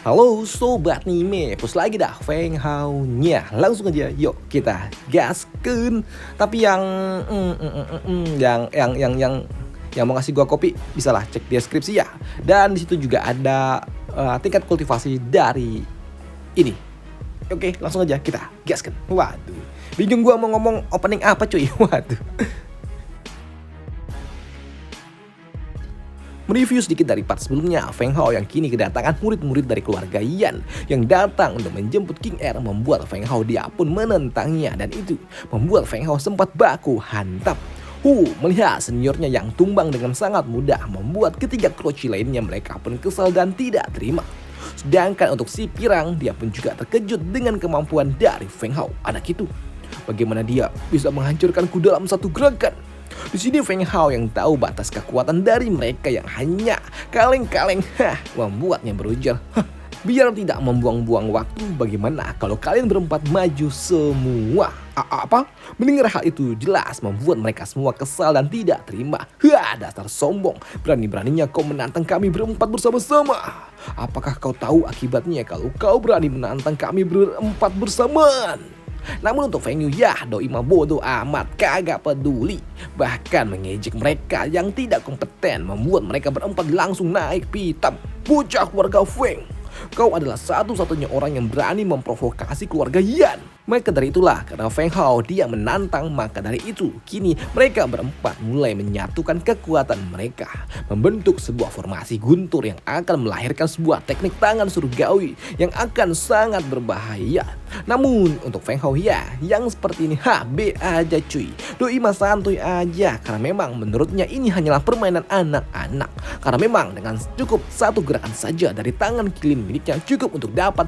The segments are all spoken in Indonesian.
Halo Sobat Nime, push lagi dah Feng Hao-nya. Langsung aja, yuk kita gaskeun. Tapi yang mau ngasih gua kopi, bisalah cek di deskripsi ya. Dan di situ juga ada tingkat kultivasi dari ini. Oke, langsung aja kita gaskeun. Waduh, bingung gua mau ngomong opening apa cuy. Waduh. Mereview sedikit dari part sebelumnya, Feng Hao yang kini kedatangan murid-murid dari keluarga Yan yang datang untuk menjemput King Er membuat Feng Hao dia pun menentangnya, dan itu membuat Feng Hao sempat baku hantam. Melihat seniornya yang tumbang dengan sangat mudah membuat ketiga kroci lainnya mereka pun kesal dan tidak terima. Sedangkan untuk si Pirang, dia pun juga terkejut dengan kemampuan dari Feng Hao anak itu. Bagaimana dia bisa menghancurkanku dalam satu gerakan? Di sini Feng Hao yang tahu batas kekuatan dari mereka yang hanya kaleng-kaleng membuatnya berujar, biar tidak membuang-buang waktu, bagaimana kalau kalian berempat maju semua? Apa? Mendengar hal itu jelas membuat mereka semua kesal dan tidak terima. Dasar sombong, berani-beraninya kau menantang kami berempat bersama-sama. Apakah kau tahu akibatnya kalau kau berani menantang kami berempat bersamaan? Namun untuk Feng Yu ya doi mah bodoh amat, kagak peduli. Bahkan mengejek mereka yang tidak kompeten, membuat mereka berempat langsung naik pitam. Bocah keluarga Feng, kau adalah satu-satunya orang yang berani memprovokasi keluarga Yan. Maka dari itulah, karena Feng Hao dia menantang, maka dari itu kini mereka berempat mulai menyatukan kekuatan mereka, membentuk sebuah formasi guntur yang akan melahirkan sebuah teknik tangan surgawi yang akan sangat berbahaya. Namun untuk Feng Hao ya yang seperti ini be aja cuy, doi mah santuy aja, karena memang menurutnya ini hanyalah permainan anak-anak. Karena memang dengan cukup satu gerakan saja dari tangan kilin miliknya cukup untuk dapat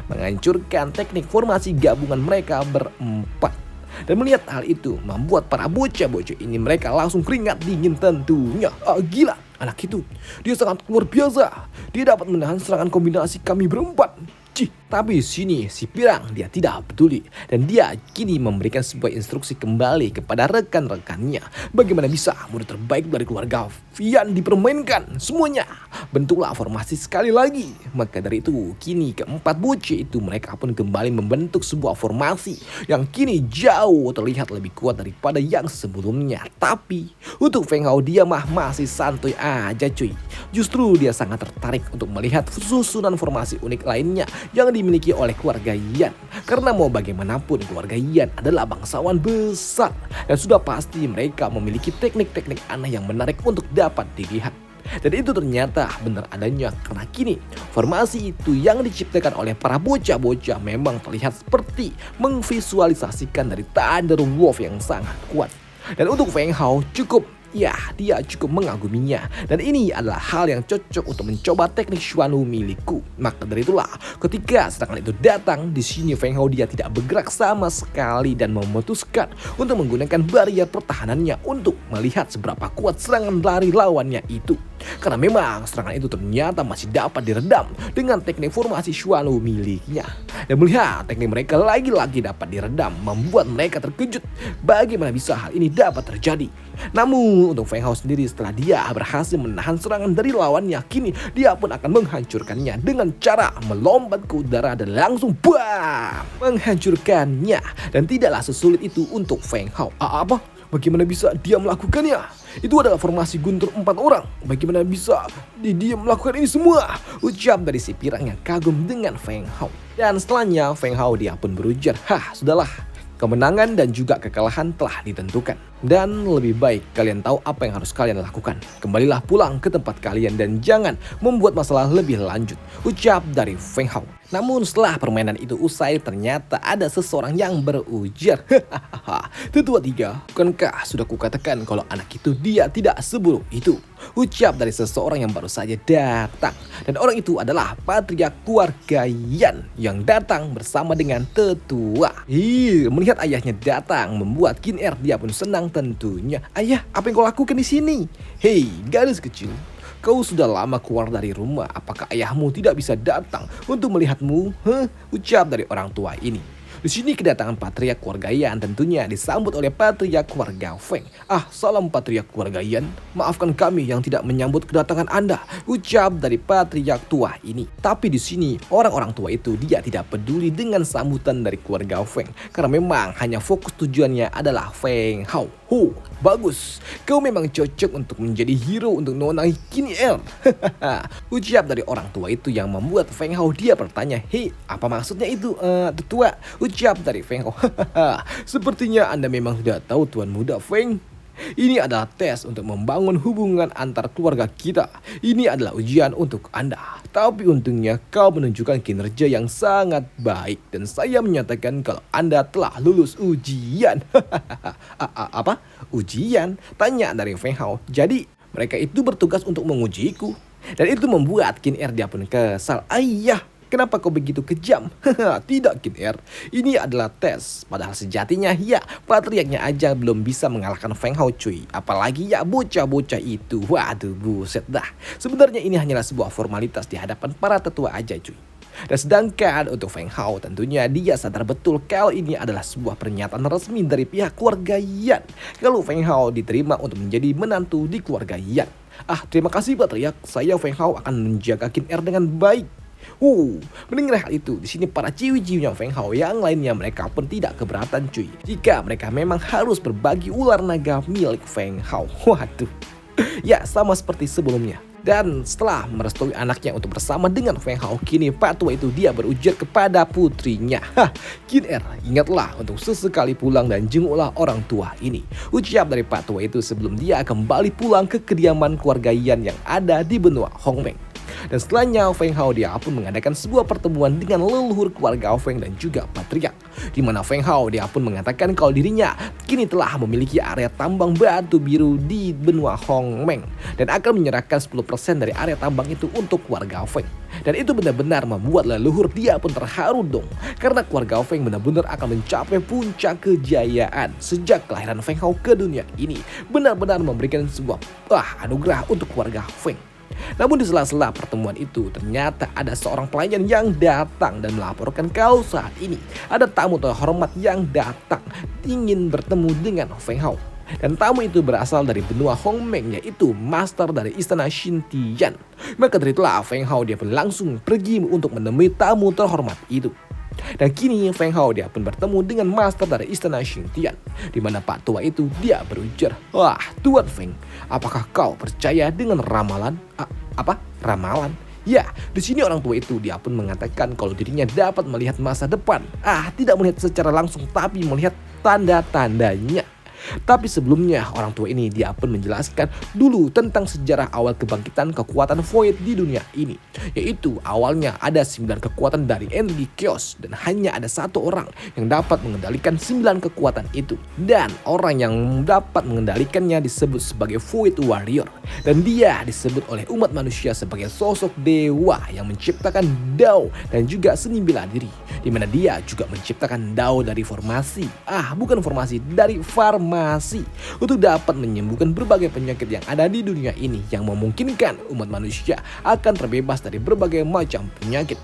menghancurkan teknik formasi gabungan mereka berempat. Dan melihat hal itu membuat para bocah-bocah ini mereka langsung keringat dingin tentunya. Gila, anak itu dia sangat luar biasa. Dia dapat menahan serangan kombinasi kami berempat. Tapi sini si Pirang dia tidak peduli, dan dia kini memberikan sebuah instruksi kembali kepada rekan-rekannya. Bagaimana bisa murid terbaik dari keluarga Yan dipermainkan semuanya? Bentuklah formasi sekali lagi. Maka dari itu kini keempat bocah itu mereka pun kembali membentuk sebuah formasi yang kini jauh terlihat lebih kuat daripada yang sebelumnya. Tapi untuk Feng Hao dia mah masih santuy aja cuy. Justru dia sangat tertarik untuk melihat susunan formasi unik lainnya yang dimiliki oleh keluarga Yan. Karena mau bagaimanapun keluarga Yan adalah bangsawan besar, dan sudah pasti mereka memiliki teknik-teknik aneh yang menarik untuk dapat dilihat. Dan itu ternyata benar adanya, karena kini formasi itu yang diciptakan oleh para bocah-bocah memang terlihat seperti memvisualisasikan dari Thunder Wolf yang sangat kuat. Dan untuk Feng Hao dia cukup mengaguminya, dan ini adalah hal yang cocok untuk mencoba teknik Xuanwu milikku. Maka dari itulah ketika serangan itu datang, di sini Feng Hao dia tidak bergerak sama sekali dan memutuskan untuk menggunakan barrier pertahanannya untuk melihat seberapa kuat serangan lari lawannya itu. Karena memang serangan itu ternyata masih dapat diredam dengan teknik formasi Xuanwu miliknya. Dan melihat teknik mereka lagi-lagi dapat diredam membuat mereka terkejut bagaimana bisa hal ini dapat terjadi. Namun untuk Feng Hao sendiri, setelah dia berhasil menahan serangan dari lawannya, kini dia pun akan menghancurkannya dengan cara melompat ke udara dan langsung menghancurkannya. Dan tidaklah sesulit itu untuk Feng Hao. Apa? Bagaimana bisa dia melakukannya? Itu adalah formasi guntur 4 orang. Bagaimana bisa dia melakukan ini semua? Ucap dari si Pirang yang kagum dengan Feng Hao. Dan setelahnya Feng Hao dia pun berujar, sudahlah. Kemenangan dan juga kekalahan telah ditentukan, dan lebih baik kalian tahu apa yang harus kalian lakukan. Kembalilah pulang ke tempat kalian dan jangan membuat masalah lebih lanjut, ucap dari Feng Hao. Namun setelah permainan itu usai, ternyata ada seseorang yang berujar, tetua tiga, bukankah sudah kukatakan kalau anak itu dia tidak seburuk itu? Ucap dari seseorang yang baru saja datang. Dan orang itu adalah patriark keluarga Yan yang datang bersama dengan tetua. Melihat ayahnya datang membuat King Er dia pun senang tentunya. Ayah, apa yang kau lakukan di sini? Hei, gadis kecil, kau sudah lama keluar dari rumah. Apakah ayahmu tidak bisa datang untuk melihatmu? Ucap dari orang tua ini. Di sini kedatangan patriark keluarga Yan tentunya disambut oleh patriark keluarga Feng. Salam patriark keluarga Yan, maafkan kami yang tidak menyambut kedatangan Anda, ucap dari patriark tua ini. Tapi di sini orang-orang tua itu dia tidak peduli dengan sambutan dari keluarga Feng karena memang hanya fokus tujuannya adalah Feng Hao. Bagus, kau memang cocok untuk menjadi hero untuk Nona Qin Er. Ucap dari orang tua itu yang membuat Feng Hao dia bertanya, hei, apa maksudnya itu tetua? Ucap dari Feng Hao, sepertinya Anda memang tidak tahu tuan muda Feng. Ini adalah tes untuk membangun hubungan antar keluarga kita. Ini adalah ujian untuk Anda. Tapi untungnya kau menunjukkan kinerja yang sangat baik. Dan saya menyatakan kalau Anda telah lulus ujian. Apa? Ujian? Tanya dari Feng Hao. Jadi mereka itu bertugas untuk mengujiku. Dan itu membuat Qin Er dia pun kesal. Ayah, kenapa kau begitu kejam? Tidak Qin Er, ini adalah tes. Padahal sejatinya ya patriarknya aja belum bisa mengalahkan Feng Hao cuy. Apalagi ya bocah-bocah itu. Waduh buset dah. Sebenarnya ini hanyalah sebuah formalitas di hadapan para tetua aja cuy. Dan sedangkan untuk Feng Hao tentunya dia sadar betul kalau ini adalah sebuah pernyataan resmi dari pihak keluarga Yan. Kalau Feng Hao diterima untuk menjadi menantu di keluarga Yan. Terima kasih patriark, saya Feng Hao akan menjaga Qin Er dengan baik. Mendengar hal itu, di sini para ciwi-ciwinya Feng Hao yang lainnya mereka pun tidak keberatan cuy. Jika mereka memang harus berbagi ular naga milik Feng Hao. Waduh. Ya sama seperti sebelumnya. Dan setelah merestui anaknya untuk bersama dengan Feng Hao, kini Pak Tua itu dia berujar kepada putrinya. Qin Er, ingatlah untuk sesekali pulang dan jenguklah orang tua ini. Ucap dari Pak Tua itu sebelum dia kembali pulang ke kediaman keluarga Yan yang ada di benua Hongmeng. Dan setelahnya Feng Hao dia pun mengadakan sebuah pertemuan dengan leluhur keluarga Feng dan juga patriark. Di mana Feng Hao dia pun mengatakan kalau dirinya kini telah memiliki area tambang batu biru di benua Hongmeng dan akan menyerahkan 10% dari area tambang itu untuk keluarga Feng. Dan itu benar-benar membuat leluhur dia pun terharu dong, karena keluarga Feng benar-benar akan mencapai puncak kejayaan sejak kelahiran Feng Hao ke dunia ini. Benar-benar memberikan sebuah anugerah untuk keluarga Feng. Namun di sela-sela pertemuan itu ternyata ada seorang pelayan yang datang dan melaporkan kalau saat ini ada tamu terhormat yang datang ingin bertemu dengan Feng Hao. Dan tamu itu berasal dari benua Hongmeng, yaitu master dari istana Xintian. Maka dari itulah Feng Hao dia pun langsung pergi untuk menemui tamu terhormat itu. Dan kini Feng Hao dia pun bertemu dengan master dari istana Xintian, di mana Pak Tua itu dia berujar, wah Tuan Feng, apakah kau percaya dengan ramalan? Apa? Ramalan? Ya, di sini orang tua itu dia pun mengatakan kalau dirinya dapat melihat masa depan. Tidak melihat secara langsung tapi melihat tanda-tandanya. Tapi sebelumnya orang tua ini dia pun menjelaskan dulu tentang sejarah awal kebangkitan kekuatan Void di dunia ini. Yaitu awalnya ada 9 kekuatan dari energi chaos dan hanya ada satu orang yang dapat mengendalikan 9 kekuatan itu. Dan orang yang dapat mengendalikannya disebut sebagai Void Warrior. Dan dia disebut oleh umat manusia sebagai sosok dewa yang menciptakan Dao dan juga seni bela diri. Di mana dia juga menciptakan Dao dari formasi. Bukan formasi, dari farmasi. Untuk dapat menyembuhkan berbagai penyakit yang ada di dunia ini yang memungkinkan umat manusia akan terbebas dari berbagai macam penyakit.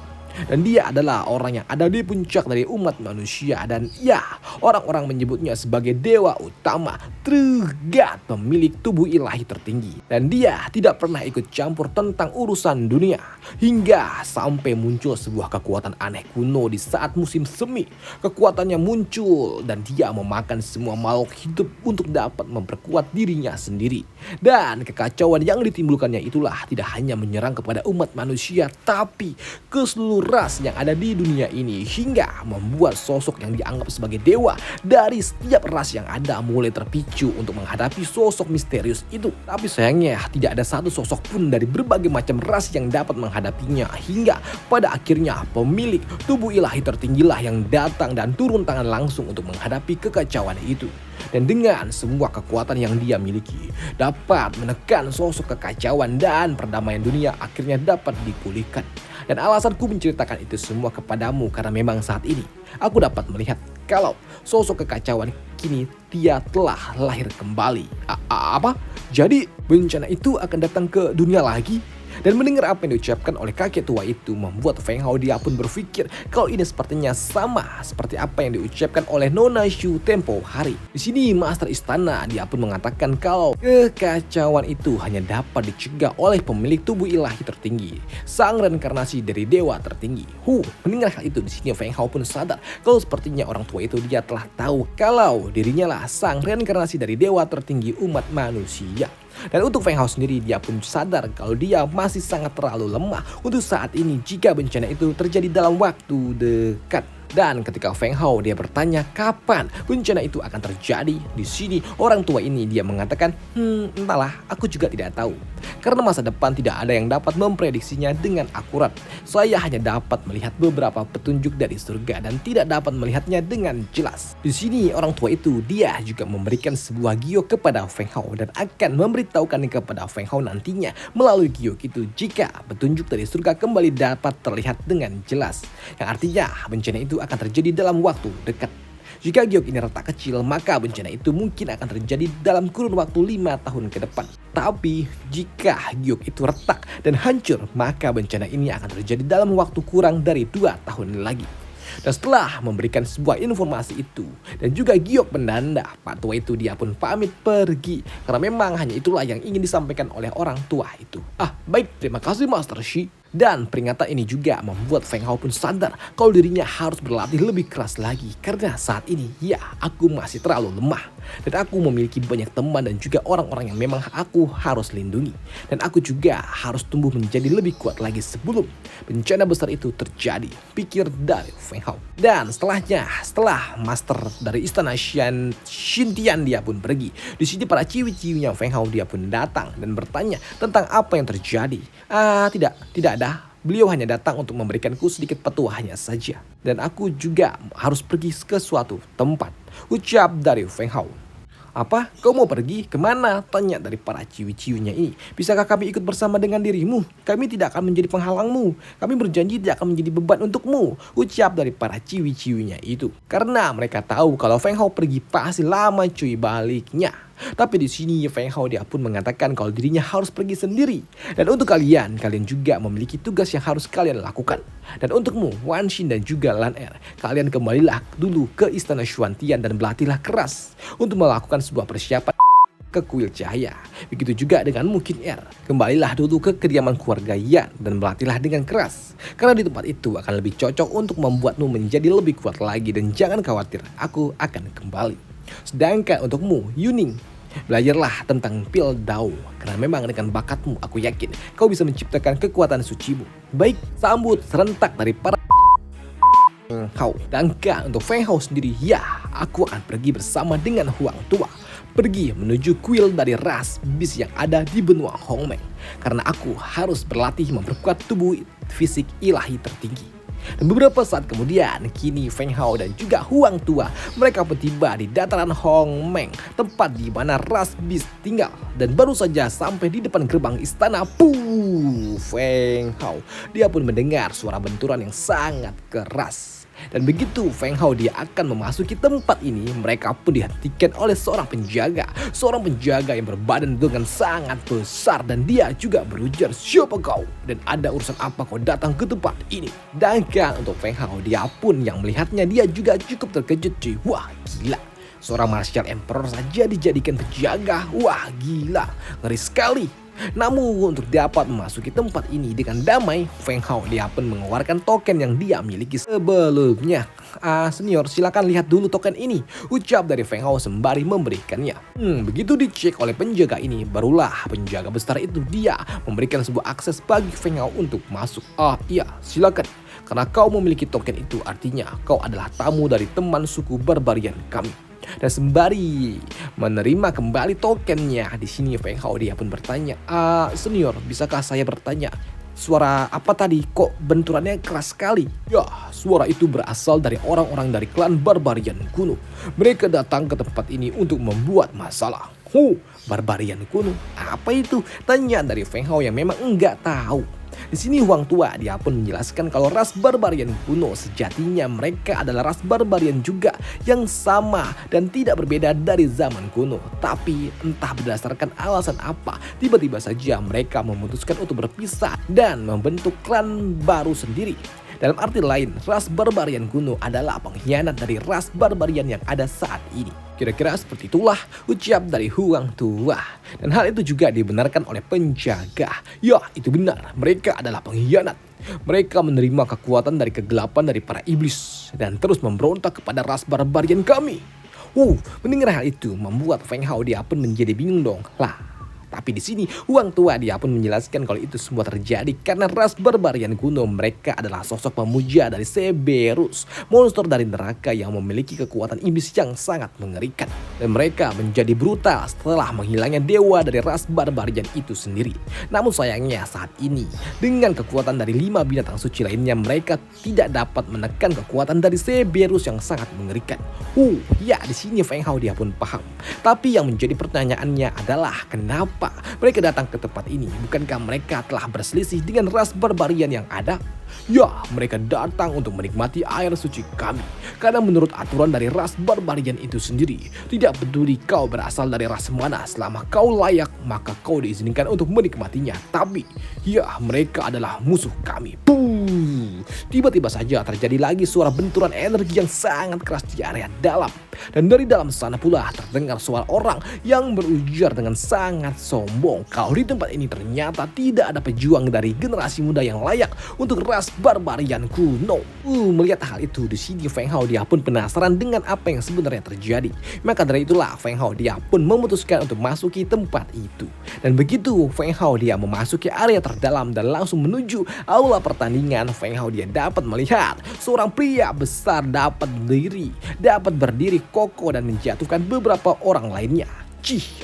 Dan dia adalah orang yang ada di puncak dari umat manusia. Dan ya, orang-orang menyebutnya sebagai dewa utama, True God, pemilik tubuh ilahi tertinggi. Dan dia tidak pernah ikut campur tentang urusan dunia. Hingga sampai muncul sebuah kekuatan aneh kuno di saat musim semi. Kekuatannya muncul dan dia memakan semua makhluk hidup untuk dapat memperkuat dirinya sendiri. Dan kekacauan yang ditimbulkannya itulah tidak hanya menyerang kepada umat manusia, tapi ke seluruh ras yang ada di dunia ini, hingga membuat sosok yang dianggap sebagai dewa dari setiap ras yang ada mulai terpicu untuk menghadapi sosok misterius itu. Tapi sayangnya tidak ada satu sosok pun dari berbagai macam ras yang dapat menghadapinya, hingga pada akhirnya pemilik tubuh ilahi tertinggilah yang datang dan turun tangan langsung untuk menghadapi kekacauan itu. Dan dengan semua kekuatan yang dia miliki dapat menekan sosok kekacauan dan perdamaian dunia akhirnya dapat dipulihkan. Dan alasanku menceritakan itu semua kepadamu karena memang saat ini aku dapat melihat kalau sosok kekacauan kini dia telah lahir kembali. Apa? Jadi bencana itu akan datang ke dunia lagi? Dan mendengar apa yang diucapkan oleh kakek tua itu membuat Feng Hao dia pun berpikir kalau ini sepertinya sama seperti apa yang diucapkan oleh Nona Shu tempo hari. Di sini Master Istana dia pun mengatakan kalau kekacauan itu hanya dapat dicegah oleh pemilik tubuh ilahi tertinggi, sang reinkarnasi dari dewa tertinggi. Mendengar hal itu di sini Feng Hao pun sadar kalau sepertinya orang tua itu dia telah tahu kalau dirinya lah sang reinkarnasi dari dewa tertinggi umat manusia. Dan untuk Feng Hao sendiri dia pun sadar kalau dia masih sangat terlalu lemah untuk saat ini jika bencana itu terjadi dalam waktu dekat. Dan ketika Feng Hao dia bertanya kapan bencana itu akan terjadi, di sini orang tua ini dia mengatakan, entahlah, aku juga tidak tahu. Karena masa depan tidak ada yang dapat memprediksinya dengan akurat. Saya hanya dapat melihat beberapa petunjuk dari surga dan tidak dapat melihatnya dengan jelas. Di sini orang tua itu dia juga memberikan sebuah giok kepada Feng Hao dan akan memberitahukan kepada Feng Hao nantinya melalui giok itu jika petunjuk dari surga kembali dapat terlihat dengan jelas. Yang artinya bencana itu akan terjadi dalam waktu dekat. Jika giok ini retak kecil, maka bencana itu mungkin akan terjadi dalam kurun waktu 5 tahun ke depan. Tapi jika giok itu retak dan hancur, maka bencana ini akan terjadi dalam waktu kurang dari 2 tahun lagi. Dan setelah memberikan sebuah informasi itu dan juga giok penanda, Pak tua itu dia pun pamit pergi karena memang hanya itulah yang ingin disampaikan oleh orang tua itu. Baik, terima kasih Master Shi. Dan peringatan ini juga membuat Feng Hao pun sadar kalau dirinya harus berlatih lebih keras lagi. Karena saat ini, ya, aku masih terlalu lemah. Dan aku memiliki banyak teman dan juga orang-orang yang memang aku harus lindungi. Dan aku juga harus tumbuh menjadi lebih kuat lagi sebelum bencana besar itu terjadi, pikir dari Feng Hao. Dan setelah Master dari Istana Xintian dia pun pergi. Di sini para ciwi-ciwinya Feng Hao dia pun datang dan bertanya tentang apa yang terjadi. Tidak ada. Beliau hanya datang untuk memberikanku sedikit petuahnya saja. Dan aku juga harus pergi ke suatu tempat, ucap dari Feng Hao. Apa? Kau mau pergi? Kemana? Tanya dari para ciwi-ciwinya ini. Bisakah kami ikut bersama dengan dirimu? Kami tidak akan menjadi penghalangmu. Kami berjanji tidak akan menjadi beban untukmu, ucap dari para ciwi-ciwinya itu. Karena mereka tahu kalau Feng Hao pergi pasti lama cuy baliknya. Tapi di sini Feng Hao dia pun mengatakan kalau dirinya harus pergi sendiri. Dan untuk kalian juga memiliki tugas yang harus kalian lakukan. Dan untukmu, Wan Xin dan juga Lan Er, kalian kembalilah dulu ke Istana Xuantian dan berlatihlah keras untuk melakukan sebuah persiapan ke kuil cahaya. Begitu juga dengan Mukin Er, kembalilah dulu ke kediaman keluarga Yan dan berlatihlah dengan keras. Karena di tempat itu akan lebih cocok untuk membuatmu menjadi lebih kuat lagi. Dan jangan khawatir, aku akan kembali. Sedangkan untukmu, Yuning, belajarlah tentang Pil Dao. Karena memang dengan bakatmu, aku yakin kau bisa menciptakan kekuatan sucimu. Baik, sambut serentak dari para Feng Hao. Sedangkan untuk Feng Hao sendiri, ya, aku akan pergi bersama dengan Huang Tua. Pergi menuju kuil dari ras bis yang ada di benua Hongmeng. Karena aku harus berlatih memperkuat tubuh fisik ilahi tertinggi. Dan beberapa saat kemudian, kini Feng Hao dan juga Huang Tua mereka pun tiba di dataran Hongmeng, tempat di mana ras bis tinggal. Dan baru saja sampai di depan gerbang istana, Feng Hao dia pun mendengar suara benturan yang sangat keras. Dan begitu Feng Hao dia akan memasuki tempat ini, mereka pun dihentikan oleh seorang penjaga yang berbadan dengan sangat besar. Dan dia juga berujar, siapa kau? Dan ada urusan apa kau datang ke tempat ini? Dan kan untuk Feng Hao dia pun yang melihatnya dia juga cukup terkejut cuy. Wah gila, seorang martial emperor saja dijadikan penjaga. Wah gila, ngeri sekali. Namun untuk dapat memasuki tempat ini dengan damai, Feng Hao dia pun mengeluarkan token yang dia miliki sebelumnya. Senior, silakan lihat dulu token ini, ucap dari Feng Hao sembari memberikannya. Begitu dicek oleh penjaga ini, barulah penjaga besar itu dia memberikan sebuah akses bagi Feng Hao untuk masuk. Iya, silakan. Karena kau memiliki token itu artinya kau adalah tamu dari teman suku barbarian kami. Dan sembari menerima kembali tokennya, di sini Feng Hao dia pun bertanya, senior, bisakah saya bertanya, suara apa tadi? Kok benturannya keras sekali? Ya, suara itu berasal dari orang-orang dari klan barbarian kuno. Mereka datang ke tempat ini untuk membuat masalah. Barbarian kuno? Apa itu? Tanya dari Feng Hao yang memang enggak tahu. Di sini Huang Tua dia pun menjelaskan kalau ras barbarian kuno sejatinya mereka adalah ras barbarian juga yang sama dan tidak berbeda dari zaman kuno. Tapi entah berdasarkan alasan apa, tiba-tiba saja mereka memutuskan untuk berpisah dan membentuk klan baru sendiri. Dalam arti lain, ras barbarian kuno adalah pengkhianat dari ras barbarian yang ada saat ini. Kira-kira seperti itulah ucap dari Huang Tua. Dan hal itu juga dibenarkan oleh penjaga. Ya, itu benar. Mereka adalah pengkhianat. Mereka menerima kekuatan dari kegelapan dari para iblis dan terus memberontak kepada ras barbarian kami. Mendengar hal itu membuat Feng Hao dia pun menjadi bingung dong. Tapi di sini Huang Tua dia pun menjelaskan kalau itu semua terjadi karena ras barbarian kuno mereka adalah sosok pemuja dari Cerberus, monster dari neraka yang memiliki kekuatan iblis yang sangat mengerikan. Dan mereka menjadi brutal setelah menghilangnya dewa dari ras barbarian itu sendiri. Namun sayangnya saat ini dengan kekuatan dari 5 binatang suci lainnya mereka tidak dapat menekan kekuatan dari Cerberus yang sangat mengerikan. Ya di sini Feng Hao dia pun paham. Tapi yang menjadi pertanyaannya adalah kenapa mereka datang ke tempat ini? Bukankah mereka telah berselisih dengan ras barbarian yang ada? Ya, mereka datang untuk menikmati air suci kami. Karena menurut aturan dari ras barbarian itu sendiri, tidak peduli kau berasal dari ras mana, selama kau layak, maka kau diizinkan untuk menikmatinya. Tapi, ya mereka adalah musuh kami. Tiba-tiba saja terjadi lagi suara benturan energi yang sangat keras di area dalam. Dan dari dalam sana pula terdengar suara orang yang berujar dengan sangat sombong. Kalau di tempat ini ternyata tidak ada pejuang dari generasi muda yang layak untuk ras barbarian kuno. Melihat hal itu di sini Feng Hao dia pun penasaran dengan apa yang sebenarnya terjadi. Maka dari itulah Feng Hao dia pun memutuskan untuk masuki tempat itu. Dan begitu Feng Hao dia memasuki area terdalam dan langsung menuju aula pertandingan, Feng Hao dia dapat melihat seorang pria besar dapat berdiri kokoh dan menjatuhkan beberapa orang lainnya.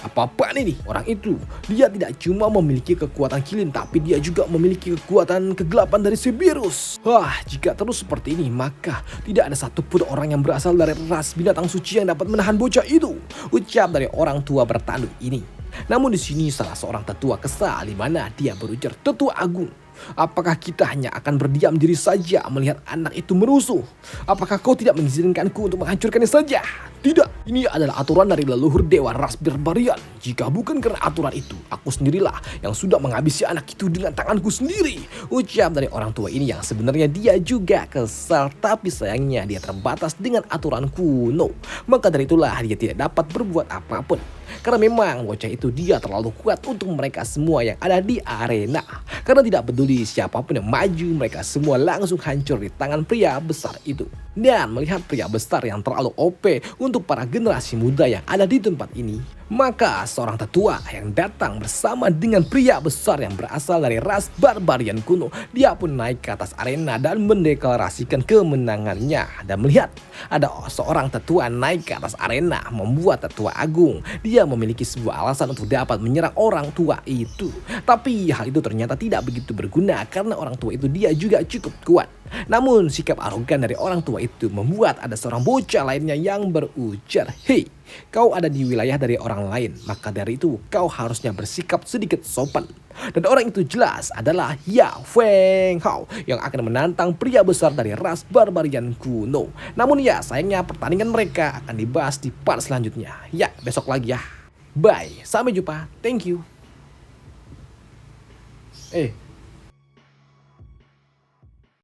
Apa-apaan ini? Orang itu, dia tidak cuma memiliki kekuatan kilin, tapi dia juga memiliki kekuatan kegelapan dari Cerberus. Jika terus seperti ini, maka tidak ada satupun orang yang berasal dari ras binatang suci yang dapat menahan bocah itu. Ucap dari orang tua bertanduk ini. Namun di sini salah seorang tetua kesal di mana dia berujar, "Tetua Agung, apakah kita hanya akan berdiam diri saja melihat anak itu merusuh? Apakah kau tidak mengizinkanku untuk menghancurkannya saja?" Tidak, ini adalah aturan dari leluhur dewa ras barbarian. Jika bukan karena aturan itu, aku sendirilah yang sudah menghabisi anak itu dengan tanganku sendiri. Ucap dari orang tua ini yang sebenarnya dia juga kesal, tapi sayangnya dia terbatas dengan aturan kuno. Maka dari itulah dia tidak dapat berbuat apapun. Karena memang bocah itu dia terlalu kuat untuk mereka semua yang ada di arena. Karena tidak peduli siapapun yang maju, mereka semua langsung hancur di tangan pria besar itu. Dan melihat pria besar yang terlalu OP untuk para generasi muda yang ada di tempat ini, maka seorang tetua yang datang bersama dengan pria besar yang berasal dari ras barbarian kuno, dia pun naik ke atas arena dan mendeklarasikan kemenangannya. Dan melihat ada seorang tetua naik ke atas arena, membuat tetua agung dia memiliki sebuah alasan untuk dapat menyerang orang tua itu. Tapi hal itu ternyata tidak begitu berguna karena orang tua itu dia juga cukup kuat. Namun sikap arogan dari orang tua itu membuat ada seorang bocah lainnya yang berujar, "Hei, kau ada di wilayah dari orang lain, maka dari itu kau harusnya bersikap sedikit sopan." Dan orang itu jelas adalah Feng Hao yang akan menantang pria besar dari ras barbarian kuno. Namun ya sayangnya pertandingan mereka akan dibahas di part selanjutnya. Ya besok lagi ya. Bye, sampai jumpa, thank you.